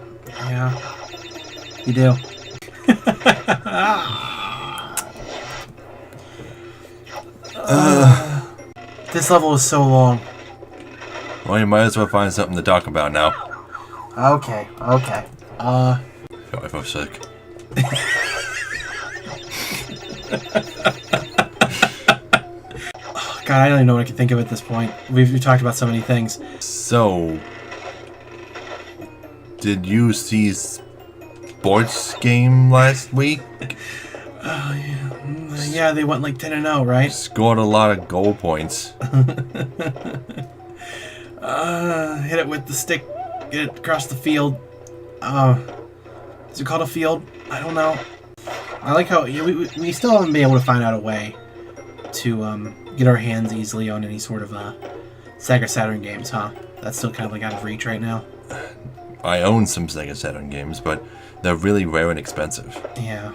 You do. This level is so long. Well, you might as well find something to talk about now. Okay. I feel sick. God, I don't even know what I can think of at this point. We've talked about so many things. So, did you see sports game last week? Oh, yeah. Yeah, they went like 10-0, right? Scored a lot of goal points. Hit it with the stick. Get it across the field. Is it called a field? I don't know. I like how we still haven't been able to find out a way to get our hands easily on any sort of Sega Saturn games, huh? That's still kind of like out of reach right now. I own some Sega Saturn games, but they're really rare and expensive. Yeah.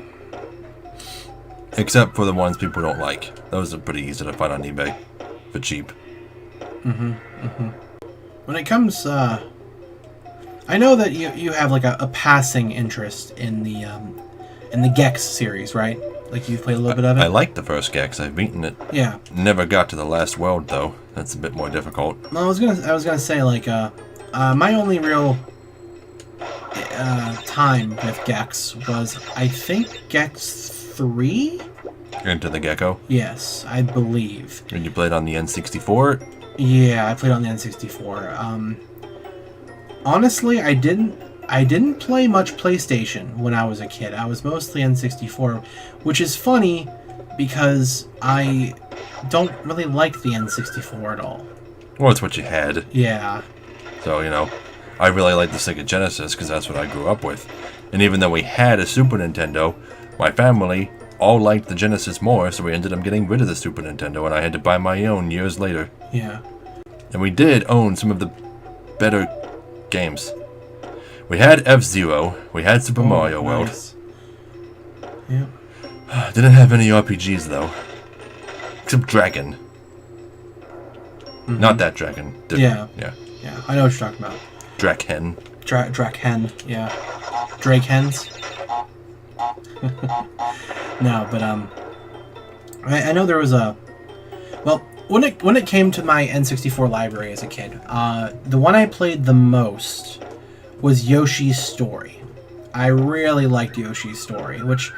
Except for the ones people don't like. Those are pretty easy to find on eBay for cheap. When it comes, I know that you have like a passing interest in the Gex series, right? Like you've played a little bit of it. I like the first Gex. I've beaten it. Yeah. Never got to the last world though. That's a bit more difficult. Well, I was gonna say like my only real time with Gex was I think Gex 3. Into the Gecko. Yes, I believe. And you played on the N64. Yeah, I played on the N64. Honestly, I didn't play much PlayStation when I was a kid. I was mostly N64, which is funny because I don't really like the N64 at all. Well, it's what you had. Yeah. So, I really like the Sega Genesis because that's what I grew up with. And even though we had a Super Nintendo, my family all liked the Genesis more, so we ended up getting rid of the Super Nintendo, and I had to buy my own years later. Yeah. And we did own some of the better games. We had F-Zero, we had Super Mario World. Nice. Yeah. Didn't have any RPGs, though. Except Dragon. Not that Dragon. Yeah. Yeah. Yeah, I know what you're talking about. Drakhen. Drakhen, yeah. Drake hens. No, but I know there was a... Well, when it came to my N64 library as a kid, the one I played the most was Yoshi's Story. I really liked Yoshi's Story, which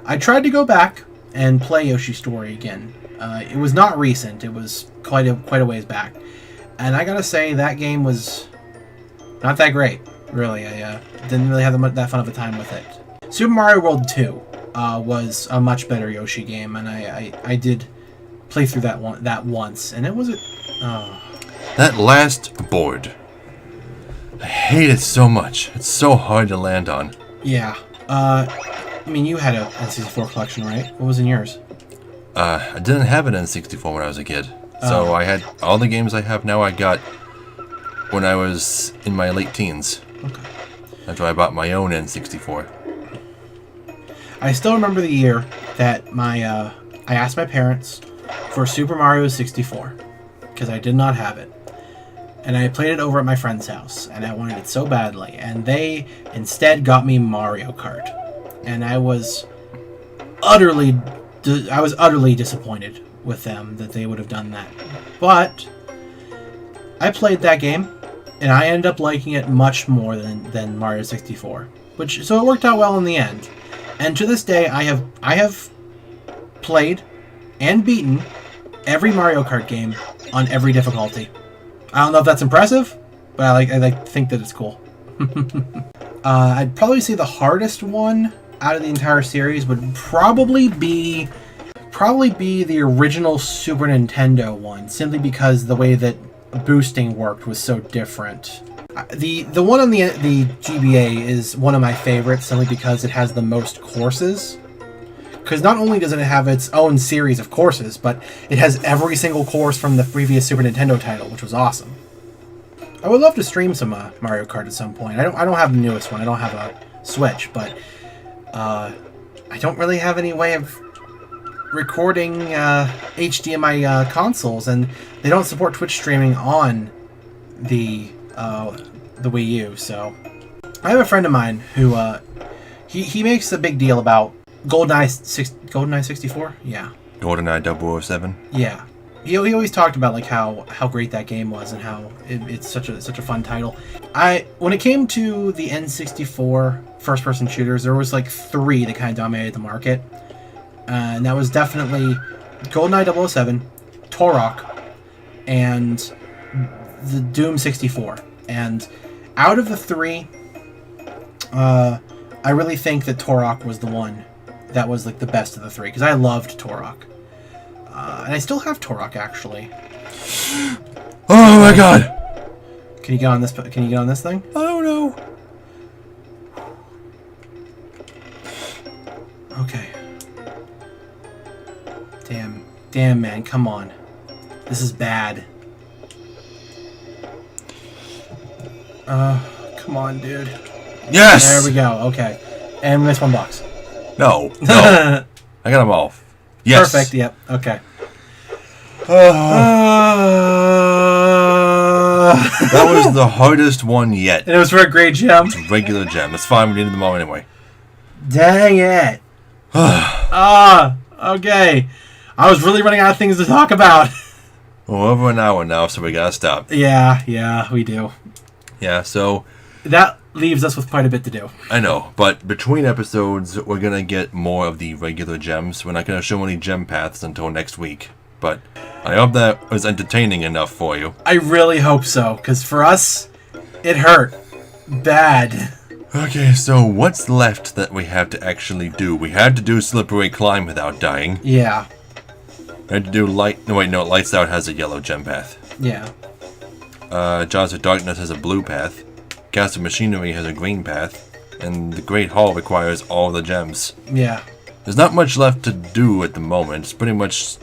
I tried to go back and play Yoshi's Story again. It was not recent. It was quite a ways back. And I gotta say, that game was not that great, really. I didn't really have that fun of a time with it. Super Mario World 2 was a much better Yoshi game, and I did play through that once, and it was that last board. I hate it so much. It's so hard to land on. Yeah. I mean, you had a N64 collection, right? What was in yours? I didn't have an N64 when I was a kid. So I had all the games I have now I got when I was in my late teens. Okay. That's why I bought my own N64. I still remember the year that I asked my parents for Super Mario 64 because I did not have it. And I played it over at my friend's house, and I wanted it so badly. And they instead got me Mario Kart. And I was utterly disappointed with them that they would have done that. But I played that game, and I ended up liking it much more than Mario 64. So it worked out well in the end. And to this day, I have played and beaten every Mario Kart game on every difficulty. I don't know if that's impressive, but I like to think that it's cool. I'd probably say the hardest one out of the entire series would probably be the original Super Nintendo one, simply because the way that boosting worked was so different. The one on the GBA is one of my favorites, simply because it has the most courses. Because not only does it have its own series of courses, but it has every single course from the previous Super Nintendo title, which was awesome. I would love to stream some Mario Kart at some point. I don't have the newest one. I don't have a Switch, but I don't really have any way of recording HDMI consoles, and they don't support Twitch streaming on the Wii U. So I have a friend of mine who he makes a big deal about GoldenEye 64? Yeah. GoldenEye 007? Yeah. He always talked about like how great that game was and how it's such a fun title. When it came to the N64 first-person shooters, there was like 3 that kind of dominated the market. And that was definitely GoldenEye 007, Turok, and the Doom 64. And out of the 3, I really think that Turok was the one that was like the best of the 3, because I loved Turok, and I still have Turok actually. Oh my god! Can you get on this? Can you get on this thing? I don't know. Okay. Damn, man, come on. This is bad. Come on, dude. Yes. There we go. Okay, and we missed 1 box. No. I got them all. Yes. Perfect. Yep. Okay. That was the hardest one yet. And it was for a great gem. It's a regular gem. It's fine. We needed them all anyway. Dang it. Okay. I was really running out of things to talk about. Well, we're over an hour now, so we gotta stop. Yeah, we do. Yeah, so that leaves us with quite a bit to do. I know, but between episodes, we're gonna get more of the regular gems. We're not gonna show any gem paths until next week. But I hope that was entertaining enough for you. I really hope so, because for us, it hurt. Bad. Okay, so what's left that we have to actually do? We had to do Slippery Climb without dying. Yeah. We had to do Lights Out has a yellow gem path. Yeah. Jaws of Darkness has a blue path. Castle Machinery has a green path. And the Great Hall requires all the gems. Yeah. There's not much left to do at the moment. It's pretty much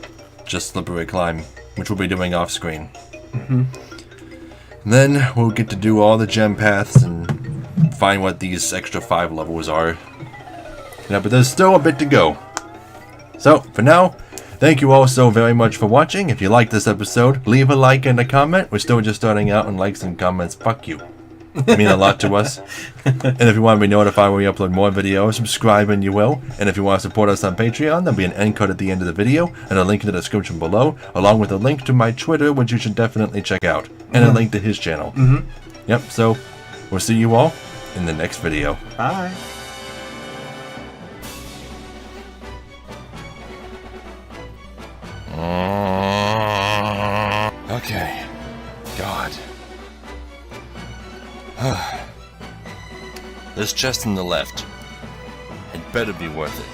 just Slippery Climb, which we'll be doing off screen. Mm-hmm. And then we'll get to do all the gem paths and find what these extra 5 levels are. Yeah, but there's still a bit to go. So, for now, thank you all so very much for watching. If you liked this episode, leave a like and a comment. We're still just starting out, and likes and comments, fuck you. They mean a lot to us. And if you want to be notified when we upload more videos, subscribe and you will. And if you want to support us on Patreon, there'll be an end card at the end of the video and a link in the description below, along with a link to my Twitter, which you should definitely check out, and a link to his channel. Yep, so we'll see you all in the next video. Bye. Okay. God. This chest on the left. It better be worth it.